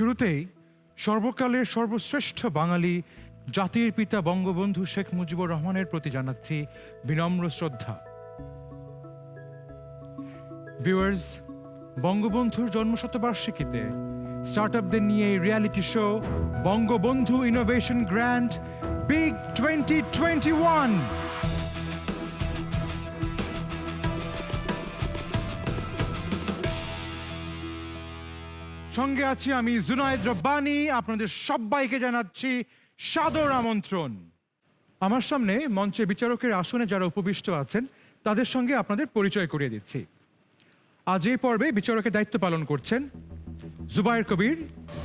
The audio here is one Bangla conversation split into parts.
শুরুতেই সর্বকালের সর্বশ্রেষ্ঠ বাঙালি জাতির পিতা বঙ্গবন্ধু শেখ মুজিবুর রহমানের প্রতি জানাচ্ছি বিনম্র শ্রদ্ধা। ভিউয়ার্স, বঙ্গবন্ধুর জন্মশতবার্ষিকীতে স্টার্টআপদের নিয়ে reality show Bangabandhu innovation grand big 2021। সঙ্গে আছি আমি জুনায়েদ রব্বানী। আপনাদের সবাইকে জানাচ্ছি সাদর আমন্ত্রণ। আমার সামনে মঞ্চে বিচারকের আসনে যারা উপবিষ্ট আছেন তাদের সঙ্গে আপনাদের পরিচয় করিয়ে দিচ্ছি। আজ এই পর্বে বিচারকের দায়িত্ব পালন করছেন Zubayer Kabir,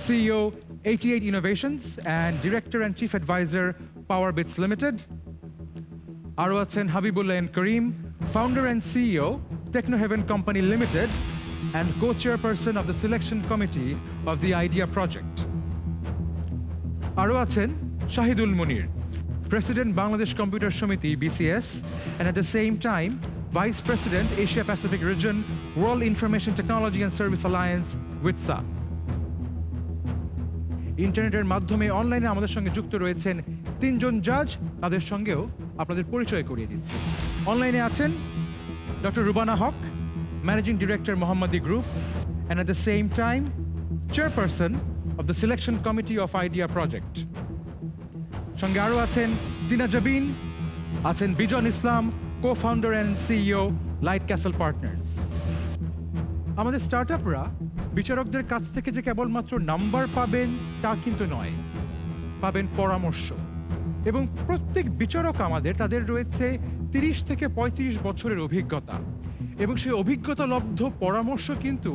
CEO 88 innovations and director and chief advisor power beats limited. আরও আছেন Habibullah N Karim, founder and CEO techno haven company limited and co-chairperson of the selection committee of the IDEA project. Aro achen Shahidul Munir, President Bangladesh Computer Samiti BCS, and at the same time Vice President Asia Pacific Region World Information Technology and Service Alliance WITSA. ইন্টারনেটের মাধ্যমে অনলাইনে আমাদের সঙ্গে যুক্ত রয়েছেন তিনজন জাজ, তাদের সঙ্গেও আপনাদের পরিচয় করিয়ে দিচ্ছি। অনলাইনে আছেন doctor Rubana Haque, Managing Director Mohammadi Group, and at the same time, Chairperson of the Selection Committee of IDEA Project. সঙ্গে আরও আছেন দিনা জাবিন, আছেন বিজন ইসলাম, Co-founder and CEO light castle partners. আমাদের স্টার্টআপরা বিচারকদের কাছ থেকে যে কেবলমাত্র নাম্বার পাবেন তা কিন্তু নয়, পাবেন পরামর্শ। এবং প্রত্যেক বিচারক আমাদের তাদের রয়েছে 30 থেকে 35 বছরের অভিজ্ঞতা, এবং সেই অভিজ্ঞতা লব্ধ পরামর্শ কিন্তু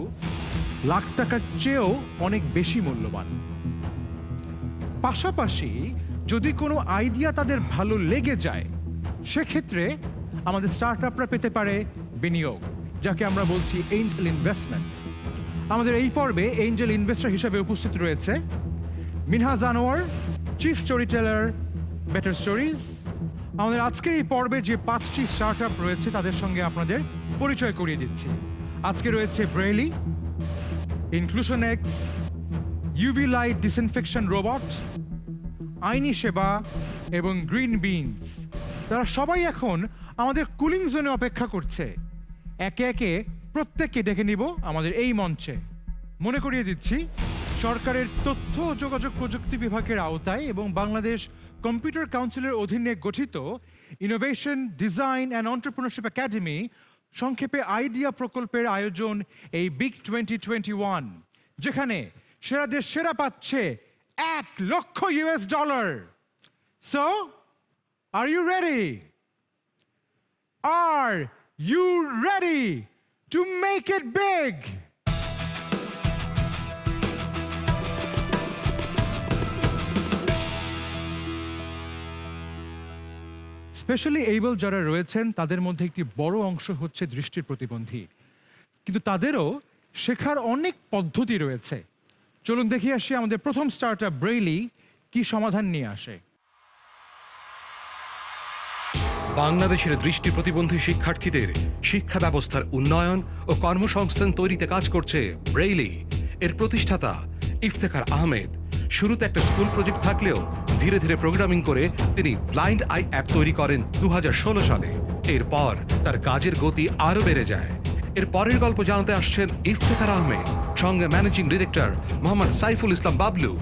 লাখ টাকার চেয়েও অনেক বেশি মূল্যবান। পাশাপাশি যদি কোনো আইডিয়া তাদের ভালো লেগে যায় সেক্ষেত্রে আমাদের স্টার্টআপরা পেতে পারে বিনিয়োগ, যাকে আমরা বলছি এঞ্জেল ইনভেস্টমেন্ট। আমাদের এই পর্বে এঞ্জেল ইনভেস্টর হিসেবে উপস্থিত রয়েছে Minhaj Anwar, chief storyteller better stories. আমাদের আজকের এই পর্বে যে 5টি স্টার্টআপ রয়েছে তাদের সঙ্গে আপনাদের পরিচয় করিয়ে দিচ্ছি। আজকে রয়েছে Bailey, inclusion x, UV light disinfection robot, আইনি সেবা এবং গ্রিন বিনস। তারা সবাই এখন আমাদের কুলিং জোনে অপেক্ষা করছে। একে একে প্রত্যেককে ডেকে নিব আমাদের এই মঞ্চে। মনে করিয়ে দিচ্ছি, সরকারের তথ্য ও যোগাযোগ প্রযুক্তি বিভাগের আওতায় এবং বাংলাদেশ কম্পিউটার কাউন্সিলের অধীনে গঠিত innovation, design and entrepreneurship academy, সংক্ষেপে আইডিয়া প্রকল্পের আয়োজন এই বিগ 2021, যেখানে সেরাদের সেরা পাচ্ছে $1 lakh. So are you ready? Are you ready to make it big? Specially able যারা রয়েছেন তাদের মধ্যে একটি বড় অংশ হচ্ছে দৃষ্টির প্রতিবন্ধী, কিন্তু তাদেরও শেখার অনেক পদ্ধতি রয়েছে। চলুন দেখি আসি আমাদের প্রথম স্টার্টআপ ব্রেইলি কি সমাধান নিয়ে আসে। বাংলাদেশের দৃষ্টি প্রতিবন্ধী শিক্ষার্থীদের শিক্ষা ব্যবস্থার উন্নয়ন ও কর্মসংস্থান তৈরিতে কাজ করছে ব্রেইলি। এর প্রতিষ্ঠাতা ইফতেখার আহমেদ শুরুতে একটা স্কুল প্রজেক্ট থাকলেও ধীরে ধীরে প্রোগ্রামিং করে তিনি ব্লাইন্ড আই অ্যাপ তৈরি করেন 2016 সালে। এরপর তার কাজের গতি আরও বেড়ে যায়। এর পরের গল্প জানাতে আসছেন ইফতেখার আহমেদ, সঙ্গে managing director Mohammad Saiful Islam Bablu.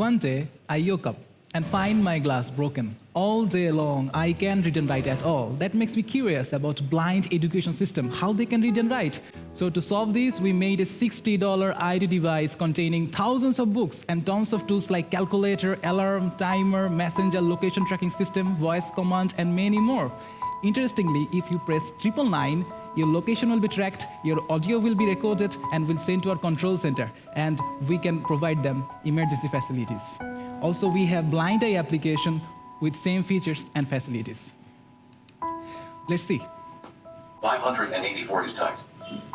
One day I woke up and find my glass broken. All day long, I can't read and write at all. That makes me curious about blind education system, how they can read and write. So to solve this, we made a $60 ID device containing thousands of books and tons of tools like calculator, alarm, timer, messenger, location tracking system, voice command, and many more. Interestingly, if you press 999, your location will be tracked, your audio will be recorded and will sent to our control center, and we can provide them emergency facilities. Also, we have blind eye application with same features and facilities. Let's see. 584 is typed.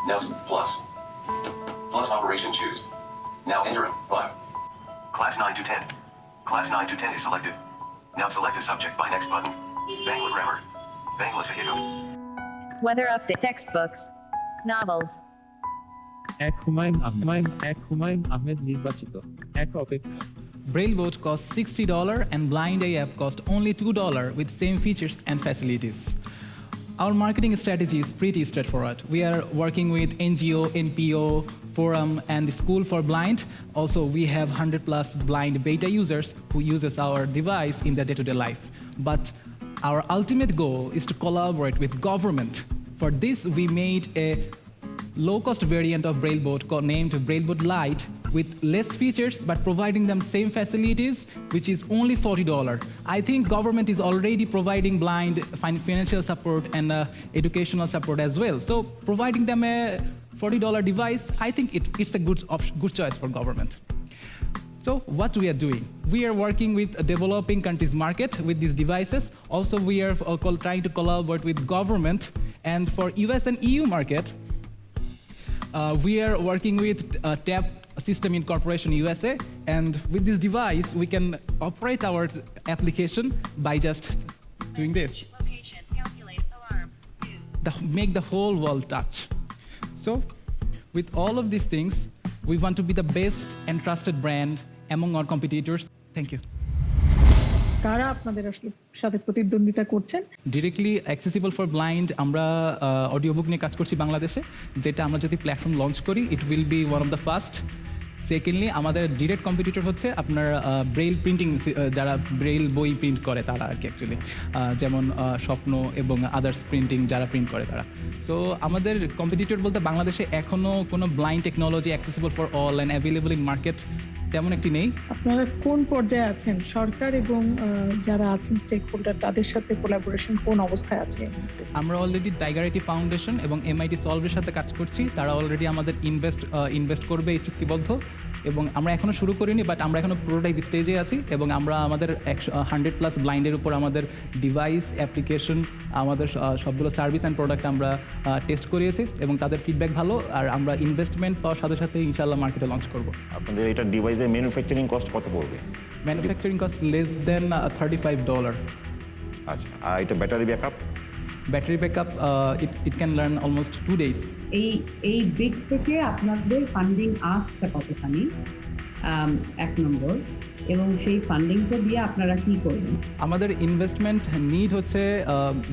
Now plus operation choose. Now enter 5. Class 9 to 10. Class 9 to 10 is selected. Now select a subject by next button. Bangla grammar. Bangla Sahito. Weather update, textbooks, novels, Humayun Ahmed নির্বাচিত, এক অপেক্ষা। BrailleBoat costs $60 and Blind AF costs only $2 with same features and facilities. Our marketing strategy is pretty straightforward. We are working with NGO, NPO, Forum, and the School for Blind. Also, we have 100+ blind beta users who uses our device in their day-to-day life. But our ultimate goal is to collaborate with government. For this, we made a low-cost variant of BrailleBoat named BrailleBoat Lite with less features but providing them same facilities, which is only $40. I think government is already providing blind financial support and educational support as well. So providing them a $40 device, I think it's a good choice for government. So what we are doing? We are working with a developing countries market with these devices. Also, we are trying to collaborate with government. And for US and EU market, we are working with TAP System Incorporation USA. And with this device, we can operate our application by just doing this. Location, calculate, alarm, news. Make the whole world touch. So with all of these things, we want to be the best and trusted brand among our competitors. Thank you. কারা আপনাদের আসলে সাথে প্রতিদ্বন্দ্বিতা করছেন? ডিরেক্টলি অ্যাক্সেসিবল ফর ব্লাইন্ড আমরা অডিও বুক নিয়ে কাজ করছি বাংলাদেশে, যেটা আমরা যদি প্ল্যাটফর্ম লঞ্চ করি it will be one of the first. Secondly আমাদের ডিরেক্ট কম্পিটিটর হচ্ছে আপনার ব্রেইল প্রিন্টিং, যারা ব্রেইল বই প্রিন্ট করে তারা আর কি অ্যাকচুয়ালি, যেমন স্বপ্ন এবং আদার্স প্রিন্টিং যারা প্রিন্ট করে তারা। সো আমাদের কম্পিটিটর বলতে বাংলাদেশে এখনও কোনো blind technology accessible for all and available in market তেমন একটি নেই। আপনারা কোন পর্যায়ে আছেন? সরকার এবং যারা আছেন স্টেক হোল্ডার তাদের সাথে কোলাবোরেশন কোন অবস্থায় আছে? আমরা অলরেডি টাইগার আইটি ফাউন্ডেশন এবং MIT সলভের সাথে কাজ করছি। তারা অলরেডি আমাদের ইনভেস্ট করবে এই চুক্তিবদ্ধ, এবং আমরা এখনও শুরু করিনি, বাট আমরা এখনও প্রোটোটাইপ স্টেজে আছি। এবং আমরা আমাদের 100+ ব্লাইন্ডের উপর আমাদের ডিভাইস অ্যাপ্লিকেশন, আমাদের সবগুলো সার্ভিস অ্যান্ড প্রোডাক্ট আমরা টেস্ট করিয়েছি এবং তাদের ফিডব্যাক ভালো। আর আমরা ইনভেস্টমেন্ট পাওয়ার সাথে সাথে ইনশাআল্লাহ মার্কেটে লঞ্চ করব। আপনাদের এটা ডিভাইসের ম্যানুফ্যাকচারিং কস্ট কত পড়বে? Manufacturing cost less than $35। আচ্ছা, আর এটা battery backup? Battery backup it can learn almost 2 days। এই দিক থেকে আপনাদের ফান্ডিং আস্কটা কতখানি, এক নম্বর, এবং সেই ফান্ডিংটা দিয়ে আপনারা কি করবেন? আমাদের ইনভেস্টমেন্ট নিড হচ্ছে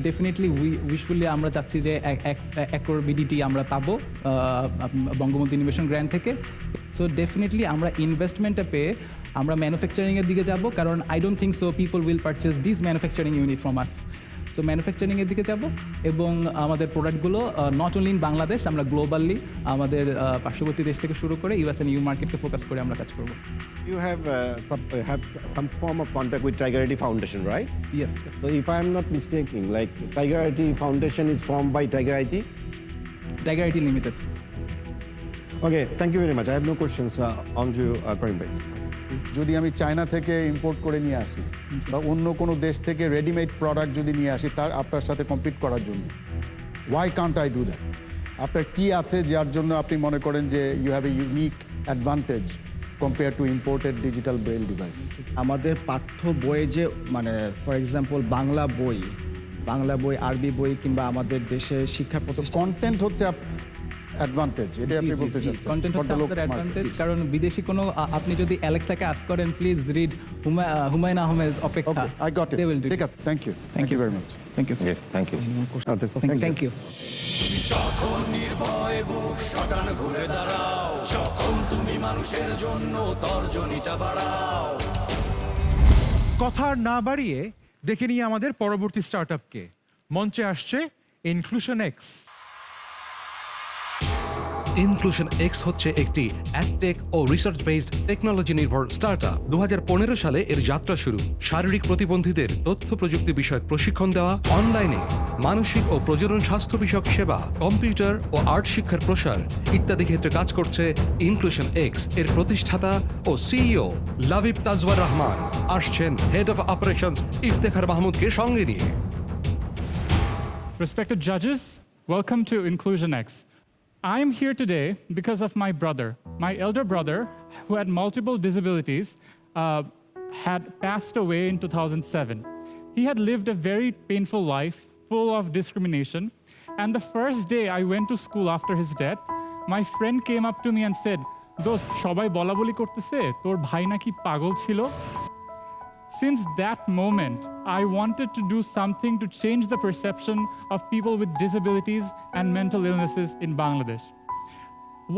ডেফিনেটলি উইশফুলি আমরা চাচ্ছি যে 1 crore BDT আমরা পাবো বঙ্গবন্ধু ইনোভেশন গ্র্যান্ট থেকে। সো ডেফিনেটলি আমরা ইনভেস্টমেন্টটা পেয়ে আমরা ম্যানুফ্যাকচারিংয়ের দিকে যাব, কারণ I don't think so people will purchase this manufacturing unit from us. So ম্যানুফ্যাকচারিংয়ের দিকে যাব এবং আমাদের প্রোডাক্টগুলো নট অনলি ইন বাংলাদেশ, আমরা গ্লোবালি আমাদের পার্শ্ববর্তী দেশ থেকে শুরু করে US and EU মার্কেটকে ফোকাস করে আমরা কাজ করব। You have some form of contact with Tiger IT Foundation, right? Yes. So if I am not mistaken, like Tiger IT Foundation is formed by Tiger IT? Tiger IT Limited. Okay, thank you very much. I have no questions on to Karim bhai. যদি আমি চায়না থেকে ইম্পোর্ট করে নিয়ে আসি বা অন্য কোনো দেশ থেকে রেডিমেড প্রোডাক্ট যদি নিয়ে আসি তার আপনার সাথে কম্পিট করার জন্য, why can't I do that? আপনার কি আছে যার জন্য আপনি মনে করেন যে you have a unique advantage compare to imported digital braille device? আমাদের পাঠ্য বইয়ে যে ফর এক্সাম্পল বাংলা বই, আরবি বই কিংবা আমাদের দেশে শিক্ষা প্রতিষ্ঠান, কন্টেন্ট হচ্ছে অ্যাডভান্টেজ, এটা আপনি বলতে চাচ্ছেন? কন্টেন্ট হচ্ছে আমাদের অ্যাডভান্টেজ, কারণ বিদেশি কোনো আপনি যদি অ্যালেক্সাকে আস্ক করেন please read Humayun Ahmed Opekkha, I got it, they will do ঠিক it. আছে, thank you very much. Thank you sir. Thank you. Thank you. যখন নির্ভয় বুক শটান ঘুরে দাঁড়াও, যখন তুমি মানুষের জন্য তর্জনীটা বাড়াও। কথা আর না বাড়িয়ে দেখে নিয়ে আমাদের পরবর্তী স্টার্টআপকে। মঞ্চে আসছে ইনক্লুশন এক্স। ইনক্লুশন এক্স হচ্ছে একটি অ্যাডটেক ও রিসার্চ বেসড টেকনোলজি নির্ভর স্টার্টআপ। 2015 সালে এর যাত্রা শুরু। শারীরিক প্রতিবন্ধীদের তথ্য প্রযুক্তি বিষয়ক প্রশিক্ষণ দেওয়া, অনলাইনে মানসিক ও প্রজনন স্বাস্থ্য বিষয়ক সেবা, কম্পিউটার ও আর্ট শিক্ষার প্রসার ইত্যাদি ক্ষেত্রে কাজ করছে ইনক্লুশন এক্স। এর প্রতিষ্ঠাতা ও সিইও লাবিব তাজওয়ার রহমান আসছেন হেড অফ অপারেশনস ইফতেখার মাহমুদকে সঙ্গে নিয়ে। Respected judges, welcome to Inclusion X. I am here today because of my brother. My elder brother, who had multiple disabilities, had passed away in 2007. He had lived a very painful life, full of discrimination. And the first day I went to school after his death, my friend came up to me and said, "Dost, সবাই বলাবলি করতেছে, তোর ভাই নাকি পাগল ছিল?" Since that moment, I wanted to do something to change the perception of people with disabilities and mental illnesses in Bangladesh.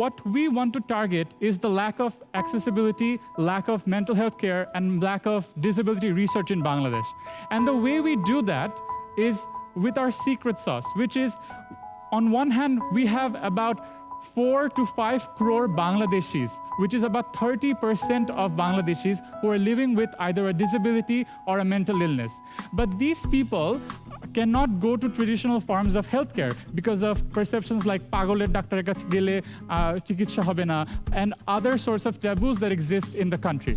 What we want to target is the lack of accessibility, lack of mental health care, and lack of disability research in Bangladesh. And the way we do that is with our secret sauce, which is, on one hand, we have about 4 to 5 crore Bangladeshis, which is about 30% of Bangladeshis who are living with either a disability or a mental illness. But these people cannot go to traditional forms of healthcare because of perceptions like pagoler doctor kache gele chikitsa hobe na, and other sorts of taboos that exist in the country.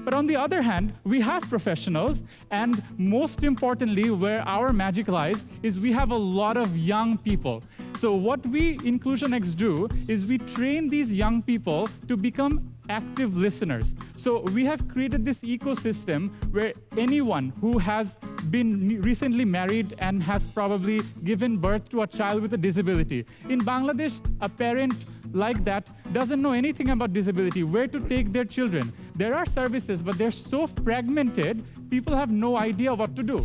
But on the other hand, we have professionals, and most importantly, where our magic lies is we have a lot of young people. So what we InclusionX do is we train these young people to become active listeners. So we have created this ecosystem where anyone who has been recently married and has probably given birth to a child with a disability. In Bangladesh, a parent like that doesn't know anything about disability, where to take their children. There are services, but they're so fragmented, people have no idea what to do.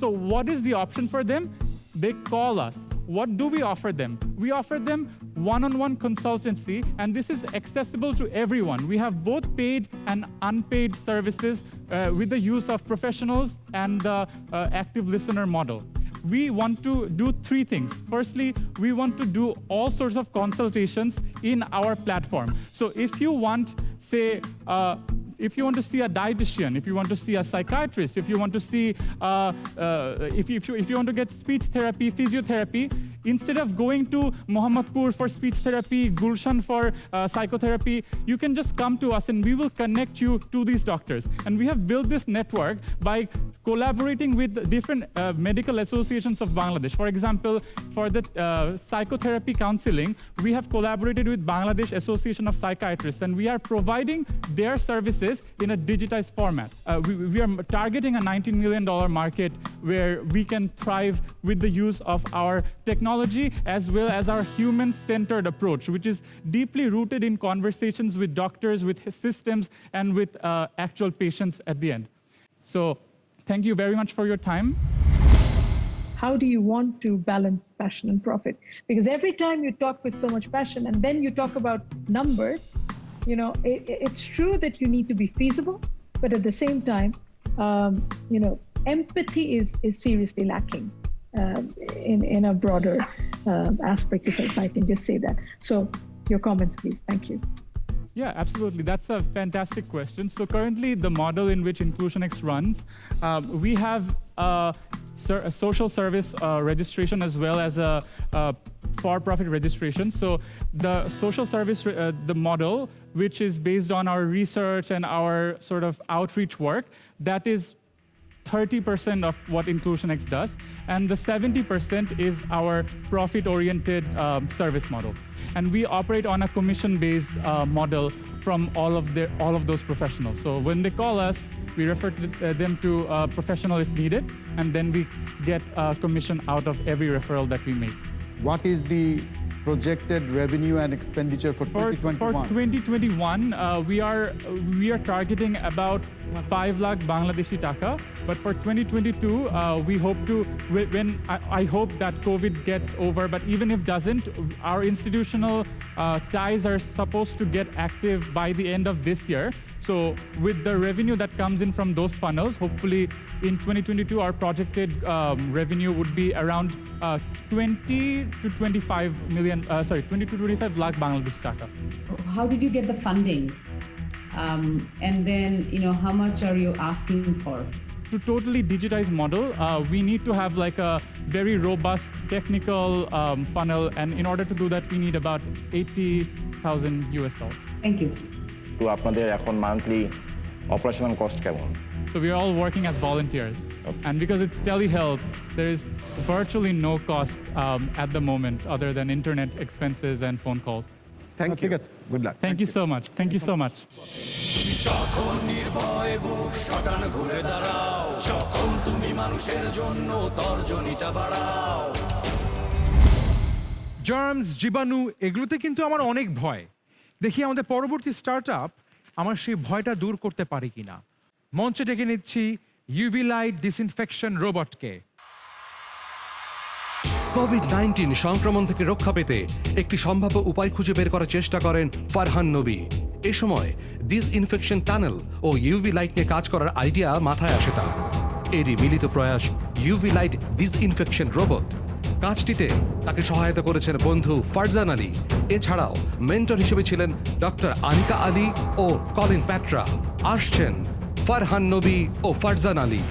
So what is the option for them? They call us. What do we offer them? We offer them one-on-one consultancy, and this is accessible to everyone. We have both paid and unpaid services with the use of professionals and the active listener model. We want to do 3 things. Firstly, we want to do all sorts of consultations in our platform. So if you want, say, if you want to see a dietitian, if you want to see a psychiatrist, if you want to see, if you want to get speech therapy, physiotherapy, instead of going to Mohammadpur for speech therapy, Gulshan for psychotherapy, you can just come to us and we will connect you to these doctors. And we have built this network by collaborating with different medical associations of Bangladesh. For example, for the psychotherapy counseling, we have collaborated with Bangladesh Association of Psychiatrists, and we are providing their services in a digitized format. We are targeting a $19 million market where we can thrive with the use of our technology as well as our human-centered approach, which is deeply rooted in conversations with doctors, with systems, and with actual patients at the end. So thank you very much for your time. How do you want to balance passion and profit? Because every time you talk with so much passion and then you talk about numbers, you know, it's true that you need to be feasible, but at the same time, you know, empathy is seriously lacking in a broader aspect, if I can just say that. So your comments, please. Thank you. Yeah, absolutely. That's a fantastic question. So currently, the model in which InclusionX runs, we have a social service registration as well as a for-profit registration. So the social service, the model, which is based on our research and our sort of outreach work, that is 30% of what InclusionX does, and the 70% is our profit-oriented service model. And we operate on a commission-based model from all of those professionals. So when they call us, we refer them to a professional if needed, and then we get a commission out of every referral that we make. What is the projected revenue and expenditure for 2021? For 2021, we are targeting about 5 lakh Bangladeshi taka. But for 2022, we hope to, I hope that COVID gets over, but even if doesn't, our institutional ties are supposed to get active by the end of this year. So with the revenue that comes in from those funnels, hopefully in 2022, our projected revenue would be around 20 to 25 lakh Bangladeshi taka. How did you get the funding? And then, you know, how much are you asking for? To totally digitize model, we need to have like a very robust technical funnel, and in order to do that, we need about $80,000 US. Thank you. তো আপনাদের এখন মান্থলি অপারেশনাল কস্ট কেমন? So we are all working as volunteers. And because it's telehealth, there is virtually no cost at the moment other than internet expenses and phone calls. Thank you. Good luck. Thank you so much. Thank you so much. যখন নির্ভয় বুক শটান ঘুরে দাঁড়াও, যখন তুমি মানুষের জন্য তর্জনীটা বাড়াও। জার্মস, জীবাণু এগুলোতে কিন্তু আমার অনেক ভয়। দেখি আমাদের পরবর্তী স্টার্টআপ আমার সেই ভয়টা দূর করতে পারে কিনা। মঞ্চে ডেকে নিচ্ছি ইউভি লাইট ডিসইনফেকশন রোবটকে। কোভিড-19 সংক্রমণ থেকে রক্ষা পেতে একটি সম্ভাব্য উপায় খুঁজে বের করার চেষ্টা করেন ফারহান নবী। এ সময় ডিসইনফেকশন টানেল ও ইউভি লাইট নিয়ে কাজ করার আইডিয়া মাথায় আসে তার। এরই মিলিত প্রয়াস ইউভি লাইট ডিসইনফেকশন রোবট। কাজটিতে তাকে সহায়তা করেছেন বন্ধু ফারজান আলী। এছাড়াও মেন্টর হিসেবে ছিলেন ডক্টর আনিকা আলী ও কলিন প্যাট্রা। আসছেন ফারহান নবী ও Farzan Ali.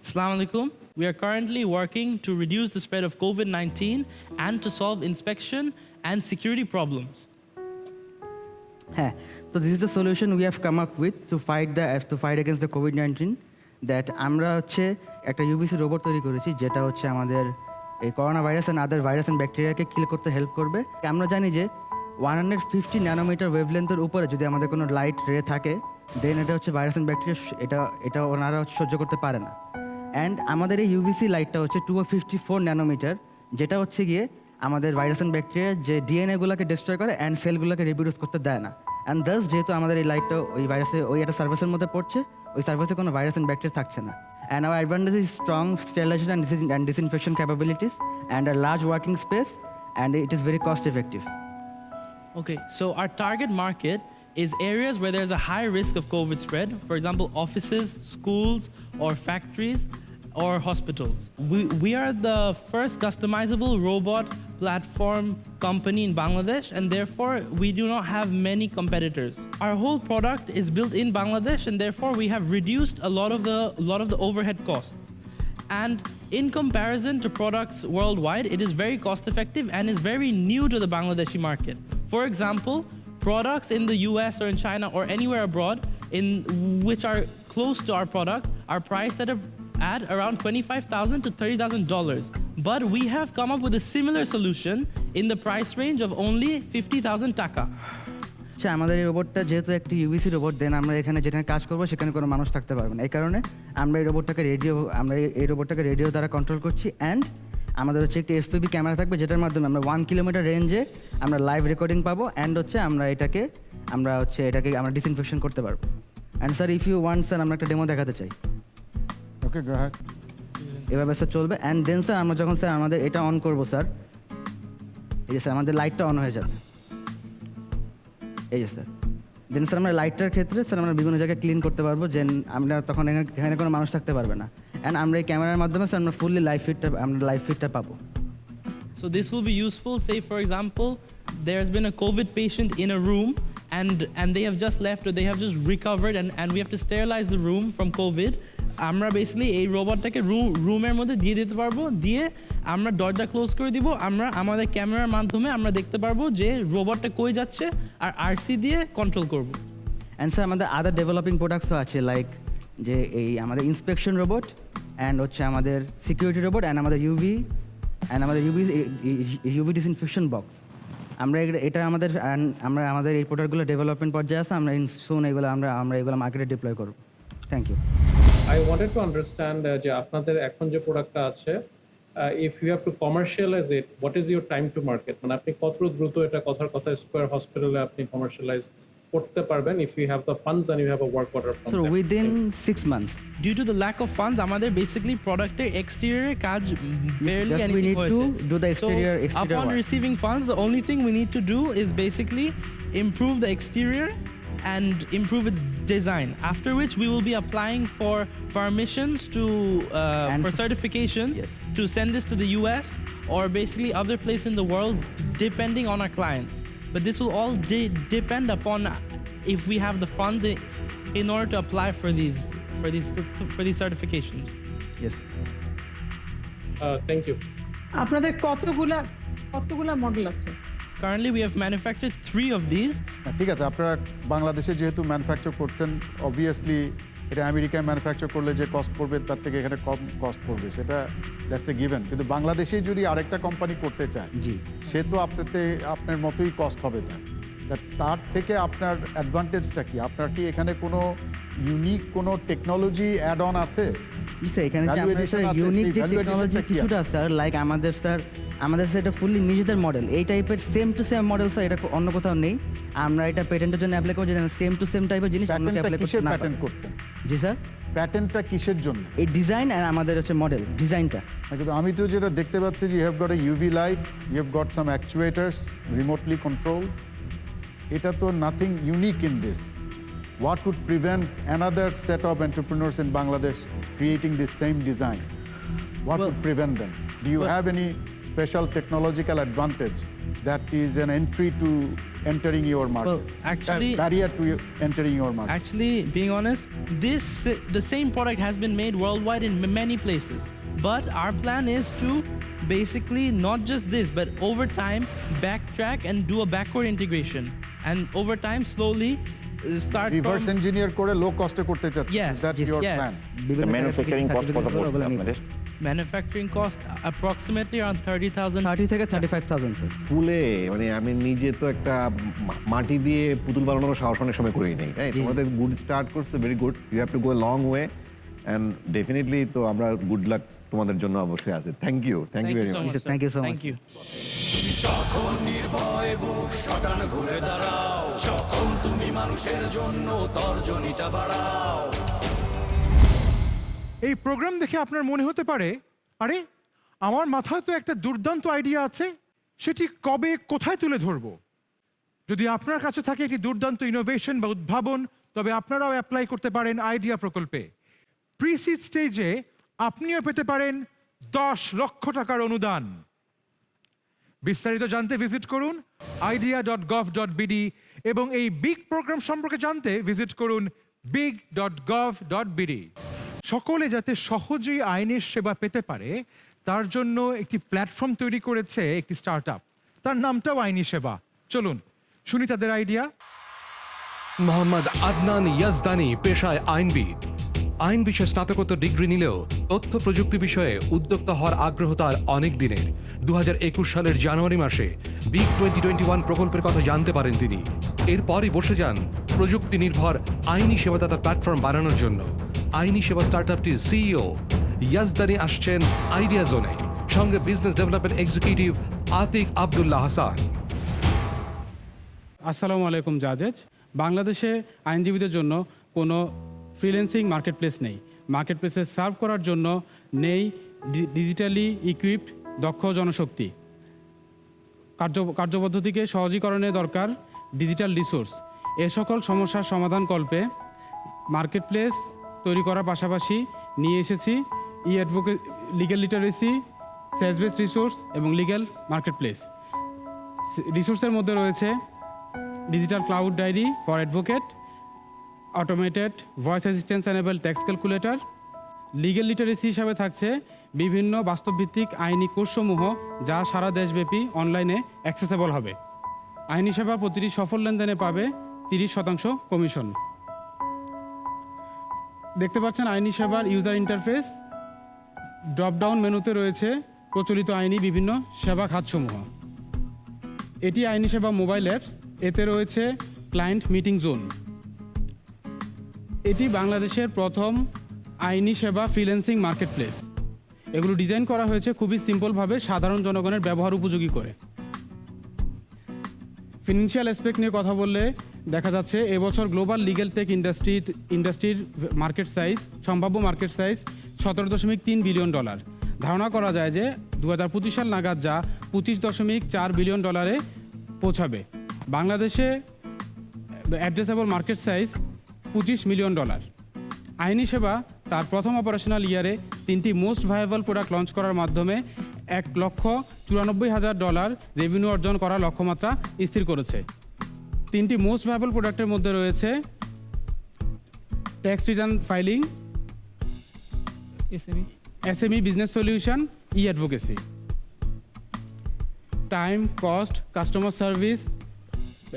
Assalamu alaikum. We are currently working to reduce the spread of COVID-19 and to solve inspection and security problems. So this is the solution we have come up with to fight against the COVID-19. That আমরা হচ্ছে একটা ইউভিসি রোবট তৈরি করেছি, যেটা হচ্ছে আমাদের এই corona virus and other virus and ব্যাকটেরিয়াকে কিল করতে হেল্প করবে। আমরা জানি যে 150 ন্যানোমিটার ওয়েভলেন্থের উপরে যদি আমাদের কোনো লাইট রে থাকে, দেন এটা হচ্ছে ভাইরাস এন্ড ব্যাকটেরিয়া এটা ওনারা সহ্য করতে পারে না। অ্যান্ড আমাদের এই ইউভিসি লাইটটা হচ্ছে 254 ন্যানোমিটার, যেটা হচ্ছে গিয়ে আমাদের ভাইরাস অ্যান্ড ব্যাকটেরিয়ার যে ডিএনএগুলোকে ডিস্ট্রয় করে অ্যান্ড সেলগুলোকে রিপ্রোডিউস করতে দেয় না। অ্যান্ড দাস যেহেতু আমাদের এই লাইটটা ওই ভাইরাসে একটা সার্ভিসের মধ্যে পড়ছে, ওই সার্ভিসে কোনো ভাইরাস অ্যান্ড ব্যাকটেরিয়া থাকছে না। And our advantage is strong sterilization and disinfection capabilities and a large working space and it is very cost effective. Okay, so our target market is areas where there's a high risk of COVID spread, for example, offices, schools, or factories, or hospitals. We are the first customizable robot platform company in Bangladesh, and therefore we do not have many competitors. Our whole product is built in Bangladesh, and therefore we have reduced a lot of the overhead costs. And in comparison to products worldwide, it is very cost effective and is very new to the Bangladeshi market. For example, products in the US or in China or anywhere abroad in which are close to our product are priced at around $25,000 to $30,000. But we have come up with a similar solution in the price range of only 50,000 taka. আমাদের এই রোবটটা যেহেতু একটি ইউভিসি রোবট, দেন আমরা এখানে যেখানে কাজ করবো সেখানে কোনো মানুষ থাকতে পারবে না। এই কারণে আমরা এই রোবটটাকে রেডিও দ্বারা কন্ট্রোল করছি। অ্যান্ড আমাদের হচ্ছে একটি এফপিভি ক্যামেরা থাকবে, যেটার মাধ্যমে আমরা 1 কিলোমিটার রেঞ্জে আমরা লাইভ রেকর্ডিং পাবো। অ্যান্ড হচ্ছে এটাকে আমরা ডিসইনফেকশন করতে পারবো। And sir if you want, sir আমরা একটা ডেমো দেখাতে চাই। Okay, go ahead. এভাবে স্যার চলবে। অ্যান্ড দেন স্যার আমরা যখন স্যার আমাদের এটা অন করবো, স্যার এই যে স্যার আমাদের লাইটটা অন হয়ে যাবে। এই যে স্যার, দেন স্যার আমরা লাইটটার ক্ষেত্রে স্যার আমরা বিভিন্ন জায়গায় ক্লিন করতে পারবো, যে আমরা তখন এখানে কোনো মানুষ থাকতে পারবে না। অ্যান্ড আমরা এই ক্যামেরার মাধ্যমে স্যার আমরা ফুললি লাইভ ফিডটা পাবো। So this will be useful. Say for example, there's been a COVID patient in a room and they have just left or they have just recovered and we have to sterilize the room from COVID. আমরা বেসিক্যালি এই রোবটটাকে রুমের মধ্যে দিয়ে দিতে পারবো, দিয়ে আমরা দরজা ক্লোজ করে দিব। আমরা আমাদের ক্যামেরার মাধ্যমে আমরা দেখতে পারবো যে রোবটটা কই যাচ্ছে আর আরসি দিয়ে কন্ট্রোল করব। অ্যান্ড স্যার আমাদের আদার ডেভেলপিং প্রোডাক্টসও আছে, লাইক যে এই আমাদের ইন্সপেকশন রোবট অ্যান্ড হচ্ছে আমাদের সিকিউরিটি রোবট অ্যান্ড আমাদের ইউভি ডিসইনফেকশন বক্স। আমরা আমাদের এই প্রোডাক্টগুলো ডেভেলপমেন্ট পর্যায়ে আছে। আমরা সুন এগুলো এগুলো মার্কেটে ডিপ্লয় করব। Thank you. I wanted to understand যে আপনাদের এখন যে প্রোডাক্টটা আছে, if you have to commercialize it, what is your time to market? মানে আপনি কত দ্রুত এটা কথা স্কয়ার হসপিটালে আপনি কমার্শিয়ালাইজ করতে পারবেন if you have the funds and you have a work order from them? So within 6 months. Due to the lack of funds, আমাদের basically producter exterior কাজ barely anything we need to do the exterior upon work. receiving funds, the only thing we need to do is basically improve the exterior and improve its design, after which we will be applying for permissions for certification to send this to the US or basically other place in the world depending on our clients. But this will all depend upon if we have the funds in order to apply for these certifications. Yes. Thank you. আপনাদের কতগুলা মডেল আছে? Currently we have manufactured 3 of these. ঠিক আছে, আপনারা বাংলাদেশে যেহেতু ম্যানুফ্যাকচার করছেন, অবভিয়াসলি এটা আমেরিকায় ম্যানুফ্যাকচার করলে যে কস্ট পড়বে তার থেকে এখানে কম কস্ট পড়বে, সেটা দ্যাটস এ গিভেন। কিন্তু বাংলাদেশে যদি আরেকটা কোম্পানি করতে চায়, সে তো আপনার মতোই কস্ট হবে। তার থেকে আপনার অ্যাডভান্টেজটা কি? আপনার কি এখানে কোনো ইউনিক কোনো টেকনোলজি অ্যাড অন আছে জি স্যার, এখানে যে Value আমাদের addition আছে, ইউনিক সেই যে value টেকনোলজি additionটা কি কিছুটা স্যার, লাইক আমাদের স্যার এটা ফুললি নিজেদের মডেল, এই টাইপের same to same model sir, এটা অন্য কোথাও নেই। আমরা এটা পেটেন্টের জন্য অ্যাপ্লাই করছি, যেন সেম টু সেম টাইপের জিনিস অন্য প্যাটেন্টটা অ্যাপ্লাই করতে কিসের না প্যাটেন্ট পারে। করছেন? জি স্যার, প্যাটেন্টটা কিসের জন্য? এই ডিজাইন আর আমাদের হচ্ছে মডেল ডিজাইনটা। কিন্তু আমি তো যেটা দেখতে পাচ্ছি যে you have got a UV light, you have got some actuators remotely control. এটা তো nothing unique in this. What would prevent another set of entrepreneurs in Bangladesh creating this same design? What would prevent them? Do you have any special technological advantage that is an entry to entering your market? Well, actually, barrier to entering your market? Actually, being honest, the same product has been made worldwide in many places. But our plan is to basically not just this, but over time backtrack and do a backward integration, and over time slowly start Reverse from engineer করে low cost এ করতে চাচ্ছেন? Yes, Is that your yes. plan? Manufacturing cost কত পড়ছে আপনাদের? manufacturing cost approximately around 30,000. 30 থেকে 35,000 স্যার। স্কুলে মানে আমি নিজে তো একটা মাটি দিয়ে পুতুল বানানোর সাহস অনেক সময় করেই নেই, তাই তোমাদের গুড স্টার্ট করছে, very good, you have to go long way and definitely তো আমরা গুড লাক তোমাদের জন্য অবশ্যই আছে। Thank you very much. Thank you so much. Thank you. যখন নির্ভয় বুক শটান ঘুরে দাঁড়াও, যখন তুমি মানুষের জন্য তর্জনীটা বাড়াও। এই প্রোগ্রাম দেখে আপনার মনে হতে পারে, আরে আমার মাথায় তো একটা দুর্দান্ত আইডিয়া আছে, সেটি কবে কোথায় তুলে ধরব? যদি আপনার কাছে থাকে একটি দুর্দান্ত ইনোভেশন বা উদ্ভাবন, তবে আপনারাও অ্যাপ্লাই করতে পারেন আইডিয়া প্রকল্পে। প্রি-সিড স্টেজে আপনিও পেতে পারেন 10 লক্ষ টাকার অনুদান। বিস্তারিত জানতে ভিজিট করুন idea.gov.bd এবং এই বিগ প্রোগ্রাম সম্পর্কে জানতে ভিজিট করুন big.gov.bd। সকলে যাতে সহজেই আইনের সেবা পেতে পারে তার জন্য একটি প্ল্যাটফর্ম তৈরি করেছে একটি স্টার্টআপ, তার নামটাও আইনি সেবা। চলুন শুনি তাদের আইডিয়া। মোহাম্মদ আদনান ইয়াজদানি পেশায় আইনবিদ। আইন বিষয়ে স্নাতকোত্তর ডিগ্রি নিলেও তথ্য প্রযুক্তি বিষয়ে উদ্যোক্তা হওয়ার আগ্রহ তার অনেক দিনের। 2021 সালের জানুয়ারি মাসে বিগ 2021 প্রকল্পের কথা জানতে পারেন তিনি। এরপরই বসে যান প্রযুক্তি নির্ভর আইনি সেবাদাতার প্ল্যাটফর্ম বানানোর জন্য। আইনি সেবা স্টার্টআপটির সিইও ইয়াজদানি আসছেন আইডিয়া জোনে, সঙ্গে business development executive Atiq Abdullah Hasan. আসসালামু আলাইকুম জাজেজ। বাংলাদেশে আইনজীবীদের জন্য কোনো ফ্রিল্যান্সিং মার্কেট প্লেস নেই। মার্কেট প্লেসে সার্ভ করার জন্য নেই ডিজিটালি ইকুইপড দক্ষ জনশক্তি। কার্যপদ্ধতিকে সহজীকরণে দরকার ডিজিটাল রিসোর্স। এ সকল সমস্যার সমাধান কল্পে মার্কেট প্লেস তৈরি করার পাশাপাশি নিয়ে এসেছি legal literacy, sales based resource এবং লিগ্যাল মার্কেট প্লেস। রিসোর্সের মধ্যে রয়েছে digital cloud diary for advocate, automated voice assistance enable tax calculator. Legal literacy হিসাবে থাকছে বিভিন্ন বাস্তবভিত্তিক আইনি কোর্সসমূহ যা সারা দেশব্যাপী অনলাইনে অ্যাক্সেসেবল হবে। আইনি সেবা প্রতিটি সফল লেনদেনে পাবে 30% কমিশন। দেখতে পাচ্ছেন আইনি সেবার ইউজার ইন্টারফেস। ড্রপডাউন মেনুতে রয়েছে প্রচলিত আইনি বিভিন্ন সেবা খাতসমূহ। এটি আইনি সেবা মোবাইল অ্যাপস, এতে রয়েছে ক্লায়েন্ট মিটিং জোন। এটি বাংলাদেশের প্রথম আইনি সেবা ফ্রিল্যান্সিং মার্কেট প্লেস। এগুলো ডিজাইন করা হয়েছে খুবই সিম্পলভাবে সাধারণ জনগণের ব্যবহার উপযোগী করে। ফিনান্সিয়াল অ্যাসপেক্ট নিয়ে কথা বললে দেখা যাচ্ছে এবছর গ্লোবাল লিগ্যাল টেক ইন্ডাস্ট্রির মার্কেট সাইজ, সম্ভাব্য মার্কেট সাইজ $17.3 বিলিয়ন। ধারণা করা যায় যে 2025 সাল নাগাদ যা $25.4 বিলিয়ন পৌঁছাবে। বাংলাদেশে অ্যাড্রেসেবল মার্কেট সাইজ $25 মিলিয়ন। আইনি সেবা তার প্রথম অপারেশনাল ইয়ারে 3টি মোস্ট ভায়াবল প্রোডাক্ট লঞ্চ করার মাধ্যমে $1,94,000 রেভিনিউ অর্জন করার লক্ষ্যমাত্রা স্থির করেছে। 3টি মোস্ট ভায়াবল প্রোডাক্টের মধ্যে রয়েছে tax return filing, SME business solution, e advocacy. Time, cost, customer service,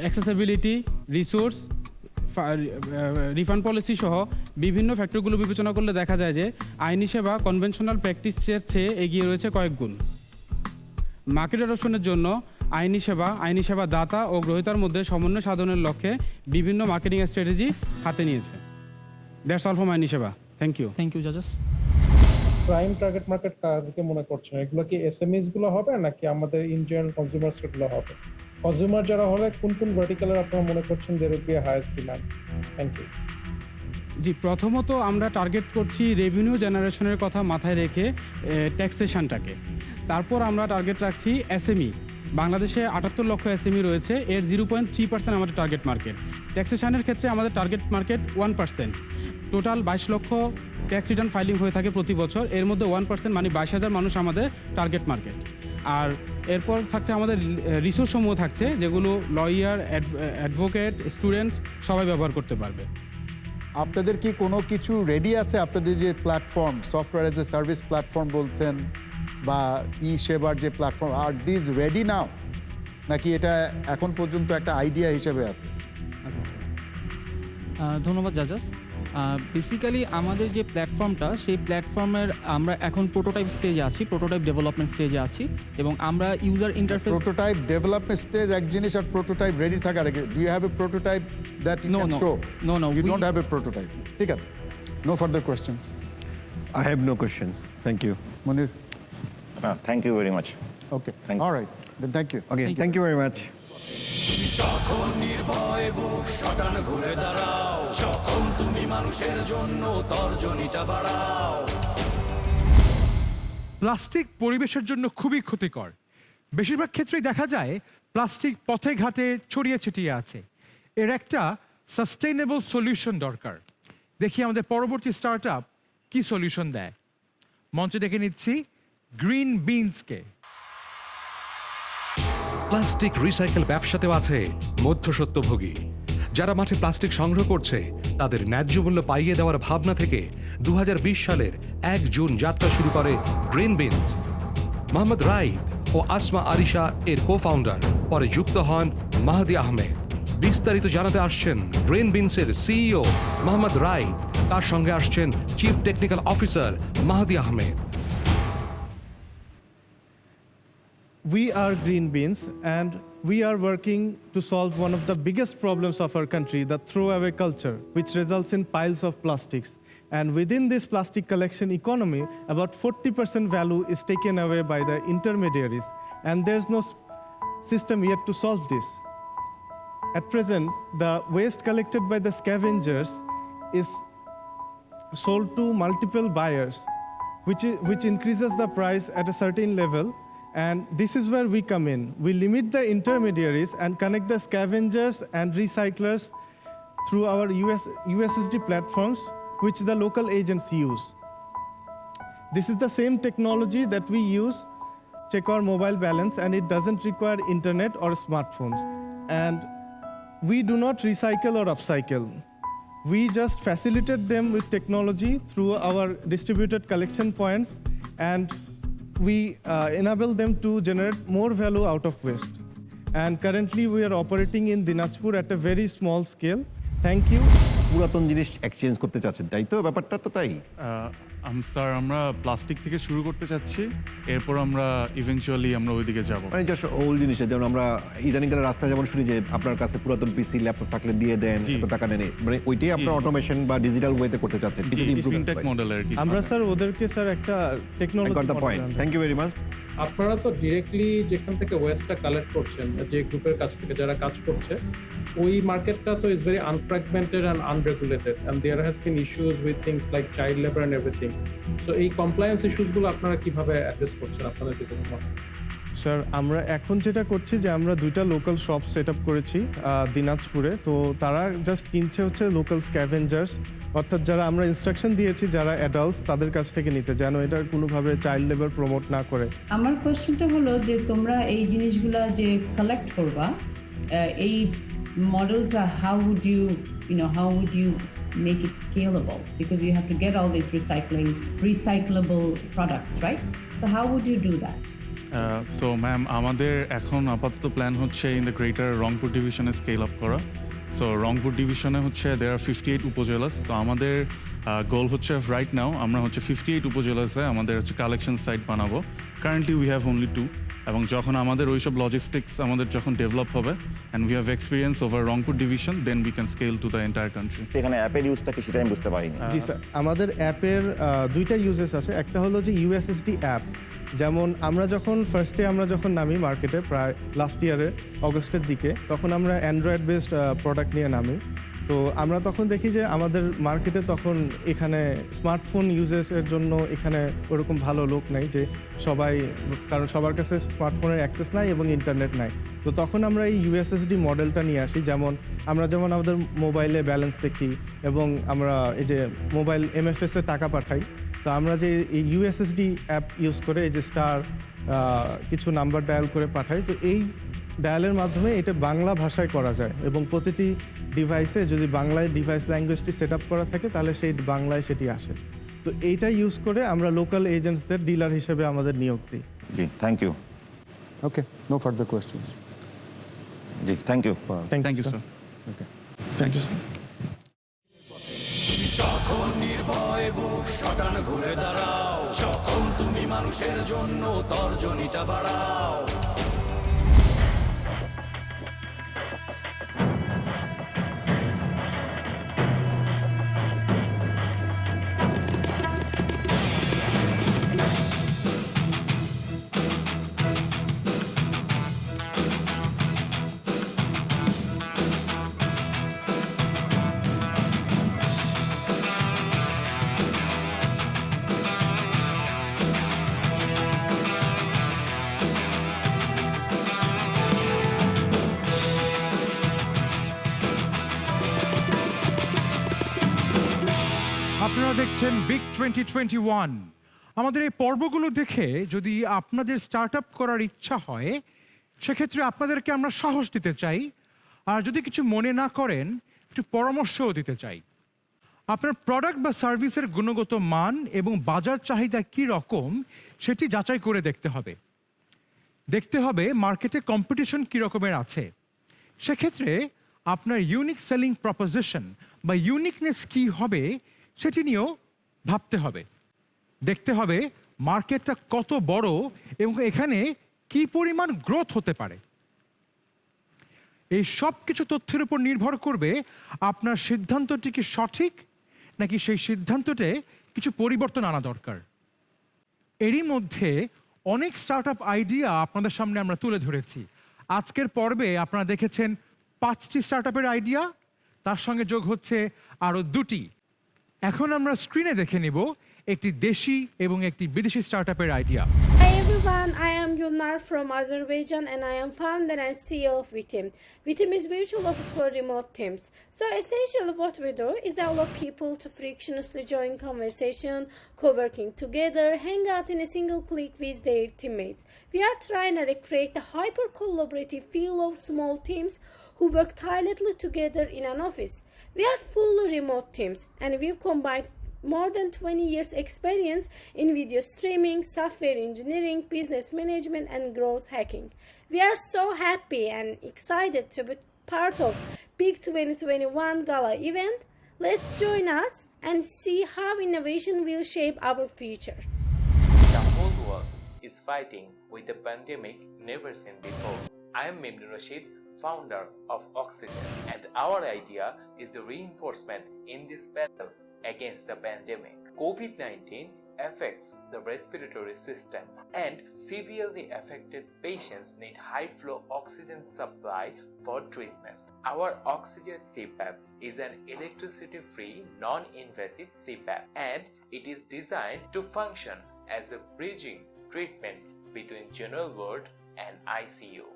accessibility, resource, refund policy সহ বিভিন্ন ফ্যাক্টরগুলো বিবেচনা করলে দেখা যায় যে আইনি সেবা কনভেনশনাল প্র্যাকটিসের চেয়ে এগিয়ে রয়েছে কয়েক গুণ। মার্কেট অ্যাডপশনের জন্য আইনি সেবা দাতা ও গ্রহীতার মধ্যে সমন্বয় সাধনের লক্ষ্যে বিভিন্ন মার্কেটিং স্ট্র্যাটেজি হাতে নিয়েছে। দ্যাটস অল ফ্রম আইনি সেবা। Thank you. Thank you, judges. Prime target market কাদেরকে মনে করছেন? এগুলো কি এসএমইস গুলো হবে নাকি আমাদের ইন্ডিয়ান কনজিউমার্স গুলো হবে? কনজিউমার যারা হলে কোন কোন ভার্টিকালের আপনারা মনে করছেন there will be highest demand? Thank you. জি, প্রথমত আমরা টার্গেট করছি রেভিনিউ জেনারেশনের কথা মাথায় রেখে ট্যাক্সেশনটাকে। তারপর আমরা টার্গেট রাখছি এসএমই। বাংলাদেশে 78 লক্ষ এসএমই রয়েছে, এর 0.3% আমাদের টার্গেট মার্কেট। ট্যাক্সেশনের ক্ষেত্রে আমাদের টার্গেট মার্কেট 1%। টোটাল 22 লক্ষ ট্যাক্স রিটার্ন ফাইলিং হয়ে থাকে প্রতি বছর, এর মধ্যে 1% মানে 22,000 মানুষ আমাদের টার্গেট মার্কেট। আর এরপর থাকছে আমাদের রিসোর্স সমূহ থাকছে, যেগুলো লয়ার, অ্যাডভোকেট, স্টুডেন্টস সবাই ব্যবহার করতে পারবে। আপনাদের কি কোনো কিছু রেডি আছে? আপনাদের যে platform, software as a service platform বলছেন বা ই সেবার যে প্ল্যাটফর্ম, আর দিস রেডি নাও, নাকি এটা এখন পর্যন্ত একটা আইডিয়া হিসেবে আছে? ধন্যবাদ জাজাস। বেসিক্যালি আমাদের যে প্ল্যাটফর্মটা, সেই প্ল্যাটফর্মের আমরা এখন প্রোটোটাইপ স্টেজে আছি, প্রোটোটাইপ ডেভেলপমেন্ট স্টেজে আছি, এবং আমরা user interface. Prototype development stage এক জিনিস, আর প্রোটোটাইপ রেডি থাকা রেখে, do you have a prototype that you can show? No, you don't have a prototype. ঠিক আছে, no further questions. I have no questions. Thank you. Munir? Thank you very much. Okay. All right. Then thank you. Okay, thank you very much. যখন নির্ভয় বুক শটান ঘুরে দাঁড়াও, যখন তুমি মানুষের জন্য তর্জনীটা বাড়াও। প্লাস্টিক পরিবেশের জন্য খুবই ক্ষতিকর। বেশিরভাগ ক্ষেত্রেই দেখা যায় প্লাস্টিক পথে ঘাটে ছড়িয়ে ছিটিয়ে আছে। এর একটা সাস্টেইনেবল সলিউশন দরকার। দেখি আমাদের পরবর্তী স্টার্টআপ কি সলিউশন দেয়। মঞ্চে ডেকে নিচ্ছি গ্রিন বিনসকে। প্লাস্টিক রিসাইকেল ব্যবসাতেও আছে মধ্যস্বত্বভোগী। যারা মাঠে প্লাস্টিক সংগ্রহ করছে তাদের ন্যায্য মূল্য পাইয়ে দেওয়ার ভাবনা থেকে 2020 সালের 1 জুন যাত্রা শুরু করে গ্রিন বিনস। মোহাম্মদ রাইদ ও আসমা আরিশা এর কো-ফাউন্ডার, পরে যুক্ত হন মাহদি আহমেদ। বিস্তারিত জানাতে আসছেন গ্রিন বিনসের সিইও মোহাম্মদ রাইদ, তার সঙ্গে আসছেন chief technical officer Mahdi Ahmed. We are Green Beans, and we are working to solve one of the biggest problems of our country, the throwaway culture, which results in piles of plastics. And within this plastic collection economy, about 40% value is taken away by the intermediaries, and there's no system yet to solve this. At present, the waste collected by the scavengers is sold to multiple buyers, which increases the price at a certain level. And this is where we come in. We limit the intermediaries and connect the scavengers and recyclers through our USSD platforms, which the local agents use. This is the same technology that we use to check our mobile balance, and it doesn't require internet or smartphones. And we do not recycle or upcycle. We just facilitate them with technology through our distributed collection points, and we enable them to generate more value out of waste. And currently we are operating in Dinajpur at a very small scale. Thank you. পুরাতন জিনিস এক্সচেঞ্জ করতে চাচ্ছেন, তাই তো? ব্যাপারটা তো তাই। স্যার, আমরা প্লাস্টিক থেকে শুরু করতে চাচ্ছি, এরপর আমরা ইভেনচুয়ালি আমরা ওইদিকে যাব। মানে জাস্ট ওল্ড জিনিসের, যেমন আমরা ইদানিংকালের রাস্তায় যেমন শুনি যে আপনার কাছে পুরাতন পিসি ল্যাপটপ থাকলে দিয়ে দেন, এত টাকা নেন, মানে ওইটাই আপনার অটোমেশন বা ডিজিটাল ওয়েতে করতে চাচ্ছেন, কিছু ইমপ্রুভমেন্ট মডেলের কি আমরা স্যার ওদেরকে স্যার একটা technology got the point. Thank you very much. আপনারা তো ডিরেক্টলি যেখান থেকে ওয়েস্টটা কালেক্ট করছেন, যে গ্রুপের কাছ থেকে যারা কাজ করছে, ওই মার্কেটটা তো is very unfragmented and unregulated, and there has been issues with things like child labour and everything. So এই কমপ্লায়েন্স ইস্যুসগুলো আপনারা কিভাবে অ্যাড্রেস করছেন আপনাদের বিজনেস মডেল? স্যার, আমরা এখন যেটা করছি যে আমরা 2টা লোকাল শপ সেট আপ করেছি দিনাজপুরে। তো তারা জাস্ট কিনছে হচ্ছে লোকাল স্ক্যাভেঞ্জার্স, অর্থাৎ যারা আমরা ইনস্ট্রাকশন দিয়েছি যারা অ্যাডাল্টস, তাদের কাছ থেকে নিতে, যেন এটা কোনোভাবে চাইল্ড লেবার প্রমোট না করে। আমার কোয়েশ্চেনটা হলো যে তোমরা এই জিনিসগুলা যে কালেক্ট করবা, এই মডেলটা how would you make it scalable? Because you have to get all these recyclable products, right? So how would you do that? তো ম্যাম, আমাদের এখন আপাতত প্ল্যান হচ্ছে ইন দ্য গ্রেটার রংপুর ডিভিশনে স্কেল আপ করা। সো রংপুর ডিভিশনে হচ্ছে দেয়ার আর 58 উপজেলাস। তো আমাদের গোল হচ্ছে রাইট নাও আমরা হচ্ছে 58 উপজেলাসে আমাদের হচ্ছে কালেকশন সাইট বানাবো। Currently we have only 2। এবং যখন আমাদের ওইসব লজিস্টিক্স আমাদের যখন ডেভেলপ হবে and we have experience over Rangpur division then we can scale to the entire country. এখানে অ্যাপের ইউজটা কি সেটা আমি বুঝতে পারিনি। জি স্যার, আমাদের অ্যাপের দুইটা ইউজেস আছে। একটা হলো যে ইউএসএসডি অ্যাপ, যেমন আমরা যখন ফার্স্টে নামি মার্কেটে প্রায় লাস্ট ইয়ারে অগস্টের দিকে, তখন আমরা অ্যান্ড্রয়েড বেসড প্রোডাক্ট নিয়ে নামি। তো আমরা তখন দেখি যে আমাদের মার্কেটে তখন এখানে স্মার্টফোন ইউজেসের জন্য এখানে ওরকম ভালো লোক নাই, যে সবাই, কারণ সবার কাছে স্মার্টফোনের অ্যাক্সেস নাই এবং ইন্টারনেট নাই। তো তখন আমরা এই ইউএসএসডি মডেলটা নিয়ে আসি, যেমন আমাদের মোবাইলে ব্যালেন্স দেখি এবং আমরা এই যে মোবাইল এমএফএসে টাকা পাঠাই। তো আমরা যে এই ইউএসএসডি অ্যাপ ইউজ করে এই যে স্টার কিছু নাম্বার ডায়াল করে পাঠাই, তো এই ডায়ালের মাধ্যমে এটা বাংলা ভাষায় করা যায় এবং প্রতিটি ডিভাইসে যদি বাংলায় ডিভাইস ল্যাঙ্গুয়েজটি সেট আপ করা থাকে তাহলে সেই বাংলায় সেটি আসে। তো এইটা ইউজ করে আমরা লোকাল এজেন্টসদের ডিলার হিসেবে আমাদের নিয়োগ দিই। জি, thank you. Okay, no further questions. জি, thank you. Thank you sir. Okay, thank you sir. যখন নির্ভয় বুক শটান ঘুরে দাঁড়াও, যখন তুমি মানুষের জন্য তর্জনীটা বাড়াও। আপনারা দেখছেন বিগ 2021। আমাদের এই পর্বগুলো দেখে যদি আপনাদের স্টার্ট আপ করার ইচ্ছা হয়, সেক্ষেত্রে আপনাদেরকে আমরা সাহস দিতে চাই, আর যদি কিছু মনে না করেন একটু পরামর্শও দিতে চাই। আপনার প্রোডাক্ট বা সার্ভিসের গুণগত মান এবং বাজার চাহিদা কী রকম সেটি যাচাই করে দেখতে হবে মার্কেটে কম্পিটিশন কী রকমের আছে। সেক্ষেত্রে আপনার ইউনিক সেলিং প্রপোজিশন বা ইউনিকনেস কী হবে সেটি নিয়েও ভাবতে হবে। দেখতে হবে মার্কেটটা কত বড় এবং এখানে কি পরিমাণ গ্রোথ হতে পারে। এই সব কিছু তথ্যের উপর নির্ভর করবে আপনার সিদ্ধান্তটি কি সঠিক নাকি সেই সিদ্ধান্ততে কিছু পরিবর্তন আনা দরকার। এরই মধ্যে অনেক স্টার্ট আপ আইডিয়া আপনাদের সামনে আমরা তুলে ধরেছি। আজকের পর্বে আপনারা দেখেছেন 5টি স্টার্ট আপের আইডিয়া, তার সঙ্গে যোগ হচ্ছে আরও 2টি। এখন আমরা স্ক্রিনে দেখে নিব একটি দেশি এবং একটি বিদেশি স্টার্টআপের idea. Hi everyone, I am Gulnar from Azerbaijan and I am founder and CEO of Vitim. Vitim is virtual office for remote teams. So essentially what we do is allow people to frictionlessly join conversation, co-working together, hang out in a single click with their teammates. We are trying to recreate the hyper-collaborative feel of small teams who work tirelessly together in an office. We are fully remote teams and we've combined more than 20 years experience in video streaming, software engineering, business management and growth hacking. We are so happy and excited to be part of Big 2021 Gala event. Let's join us and see how innovation will shape our future. The whole world is fighting with a pandemic never seen before. I am Memnun Rashid, founder of Oxygen, and our idea is the reinforcement in this battle against the pandemic. COVID-19 affects the respiratory system, and severely affected patients need high flow oxygen supply for treatment. Our Oxygen CPAP is an electricity free non-invasive CPAP, and it is designed to function as a bridging treatment between general ward and ICU.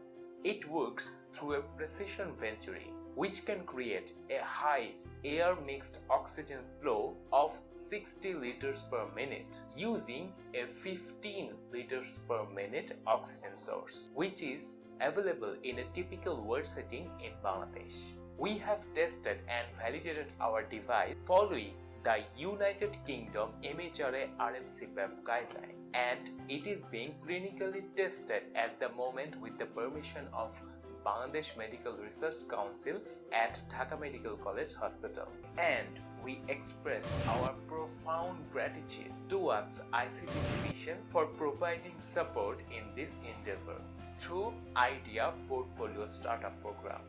It works through a precision venturi, which can create a high air mixed oxygen flow of 60 liters per minute using a 15 liters per minute oxygen source, which is available in a typical ward setting in Bangladesh. We have tested and validated our device following the United Kingdom MHRA RMCPAP guideline, and it is being clinically tested at the moment with the permission of Bangladesh Medical Research Council at Dhaka Medical College Hospital. And we express our profound gratitude towards ICT Division Foundation for providing support in this endeavor through Idea Portfolio Startup Program.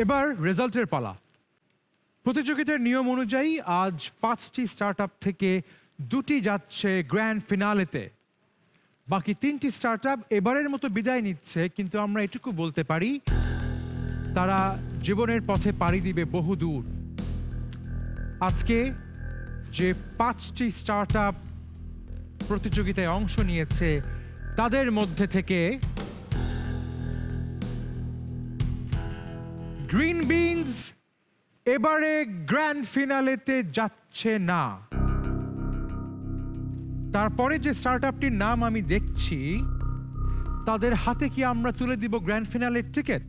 এবার রেজাল্টের পালা। প্রতিযোগিতার নিয়ম অনুযায়ী আজ 5টি স্টার্টআপ থেকে 2টি যাচ্ছে গ্র্যান্ড ফিনালেতে। বাকি 3টি স্টার্টআপ এবারের মতো বিদায় নিচ্ছে, কিন্তু আমরা এটুকু বলতে পারি তারা জীবনের পথে পাড়ি দিবে বহু দূর। আজকে যে 5টি স্টার্টআপ প্রতিযোগিতায় অংশ নিয়েছে তাদের মধ্যে থেকে গ্রিন বিনস এবারে গ্র্যান্ড ফিনালেতে যাচ্ছে না। তারপরে যে স্টার্টআপটির নাম আমি দেখছি তাদের হাতে কি আমরা তুলে দিব গ্র্যান্ড ফিনালের টিকিট?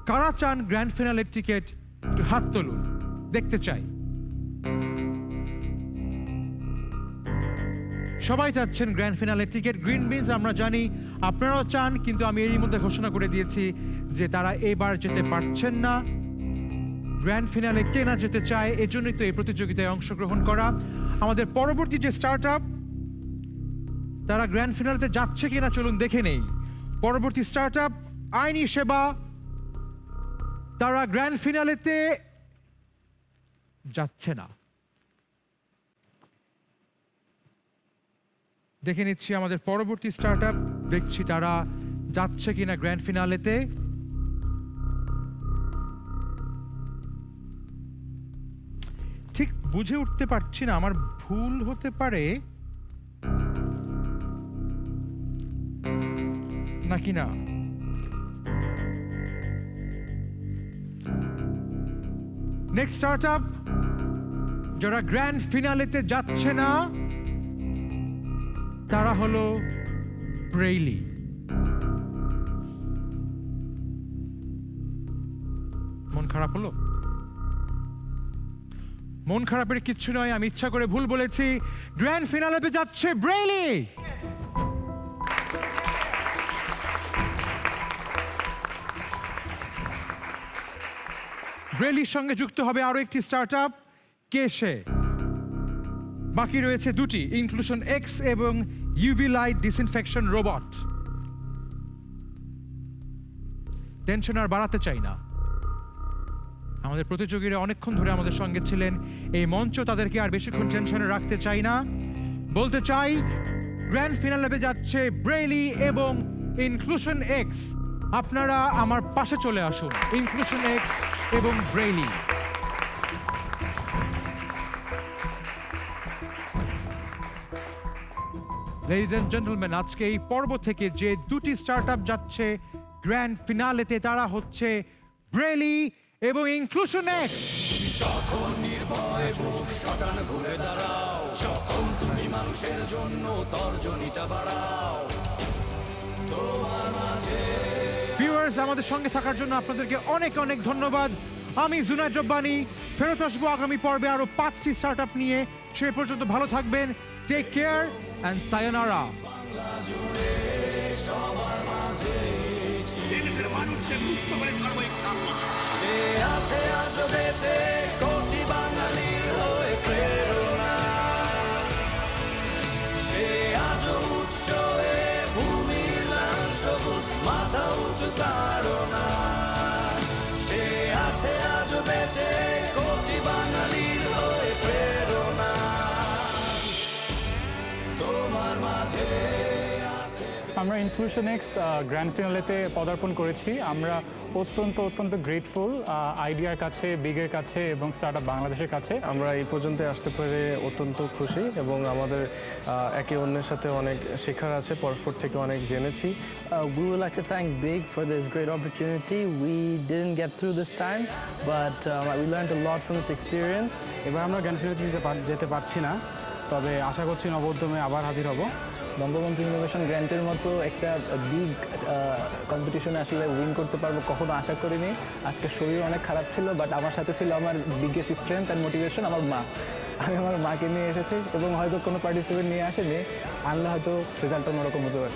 কারা চান গ্র্যান্ড ফিনালের টিকিট? একটু হাত তুলুন, দেখতে চাই। সবাই চাচ্ছেন গ্র্যান্ড ফিনালের টিকিট। গ্রিন বিনস আমরা জানি আপনারাও চান, কিন্তু আমি এরই মধ্যে ঘোষণা করে দিয়েছি যে তারা এবার যেতে পারছেন না। গ্র্যান্ড ফিনালে কে না যেতে চায়, এজন্যই তো এই প্রতিযোগিতায় অংশগ্রহণ করা। আমাদের পরবর্তী যে স্টার্টআপ তারা গ্র্যান্ড ফিনালেতে যাচ্ছে কিনা চলুন দেখে নেই। পরবর্তী স্টার্টআপ আইনি সেবা, তারা গ্র্যান্ড ফিনালেতে যাচ্ছে না। দেখে নিচ্ছি আমাদের পরবর্তী স্টার্টআপ, দেখছি তারা যাচ্ছে কিনা গ্র্যান্ড ফিনালেতে। ঠিক বুঝে উঠতে পারছি না, আমার ভুল হতে পারে নাকি না। নেক্সট স্টার্টআপ যারা গ্র্যান্ড ফিনালেতে যাচ্ছে না তারা হলো ব্রেইলি। মন খারাপ হলো? মন খারাপের কিচ্ছু নয়, আমি ইচ্ছা করে ভুল বলেছি। গ্র্যান্ড ফিনালেতে যাচ্ছে ব্রেইলি। ব্রেইলির সঙ্গে যুক্ত হবে আরো একটি স্টার্টআপ, কেশে। বাকি রয়েছে 2টি, ইনক্লুশন এক্স এবং UV light disinfection robot. Tension আর বাড়াতে চাই না। আমাদের প্রতিযোগীরা অনেকক্ষণ ধরে আমাদের সঙ্গে ছিলেন, এই মঞ্চ তাদেরকে আর বেশিক্ষণ টেনশনে রাখতে চাই না। বলতে চাই গ্র্যান্ড ফিনালে যাচ্ছে ব্রেইলি এবং ইনক্লুশন এক্স। আপনারা আমার পাশে চলে আসুন, ইনক্লুশন এক্স এবং ব্রেইলি। Ladies and gentlemen, আজকে এই পর্ব থেকে যে 2টি স্টার্টআপ যাচ্ছে গ্র্যান্ড ফিনালেতে তারা হচ্ছে ব্রেইলি এবং ইনক্লুশন এক্স। যখন নির্ভয় বুক শটান ঘুরে দাঁড়াও, যখন তুমি মানুষের জন্য তর্জনীটা বাড়াও, তোমার মাঝে। ভিউয়ার্স, আমাদের সঙ্গে থাকার জন্য আপনাদেরকে অনেক অনেক ধন্যবাদ। আমি জুনায়েদ রব্বানী, ফেরত আসবো আগামী পর্বে আরো 5টি স্টার্টআপ নিয়ে। সে পর্যন্ত ভালো থাকবেন। Take care and sayonara. কোটি বাঙালির হয়ে প্রেরণা, সে আজ উৎসবে ভূমির লাল সবুজ মাথা উঁচু তাড়না, সে আছে আজ বেঁচে কোটি বাঙালির হয়ে প্রেরণা তোমার মাঝে। আমরা ইনক্লুশন এক্স গ্র্যান্ড ফিনালেতে পদার্পণ করেছি। আমরা অত্যন্ত গ্রেটফুল আইডিয়ার কাছে, বিগের কাছে এবং স্টার্টআপ বাংলাদেশের কাছে। আমরা এই পর্যন্ত আসতে পেরে অত্যন্ত খুশি এবং আমাদের একে অন্যের সাথে অনেক শেখার আছে, পরস্পর থেকে অনেক জেনেছি। We would like to thank Big for this great opportunity. We didn't get through this time, but we learned a lot from this experience. এবার আমরা গ্র্যান্ড ফিনালে যেতে পারছি না, তবে আশা করছি নবোদ্যমে আবার হাজির হব। বঙ্গবন্ধু ইনোভেশন গ্র্যান্টের মতো একটা বিগ কম্পিটিশনে আসলে উইন করতে পারবো কখনো আশা করিনি। আজকে শরীর অনেক খারাপ ছিল, বাট আমার সাথে ছিল আমার বিগেস্ট স্ট্রেংথ অ্যান্ড মোটিভেশন, আমার মা। আমি আমার মাকে নিয়ে এসেছি এবং হয়তো কোনো পার্টিসিপেন্ট নিয়ে আসেনি, আনলে হয়তো রেজাল্ট অন্যরকম হতে পারে।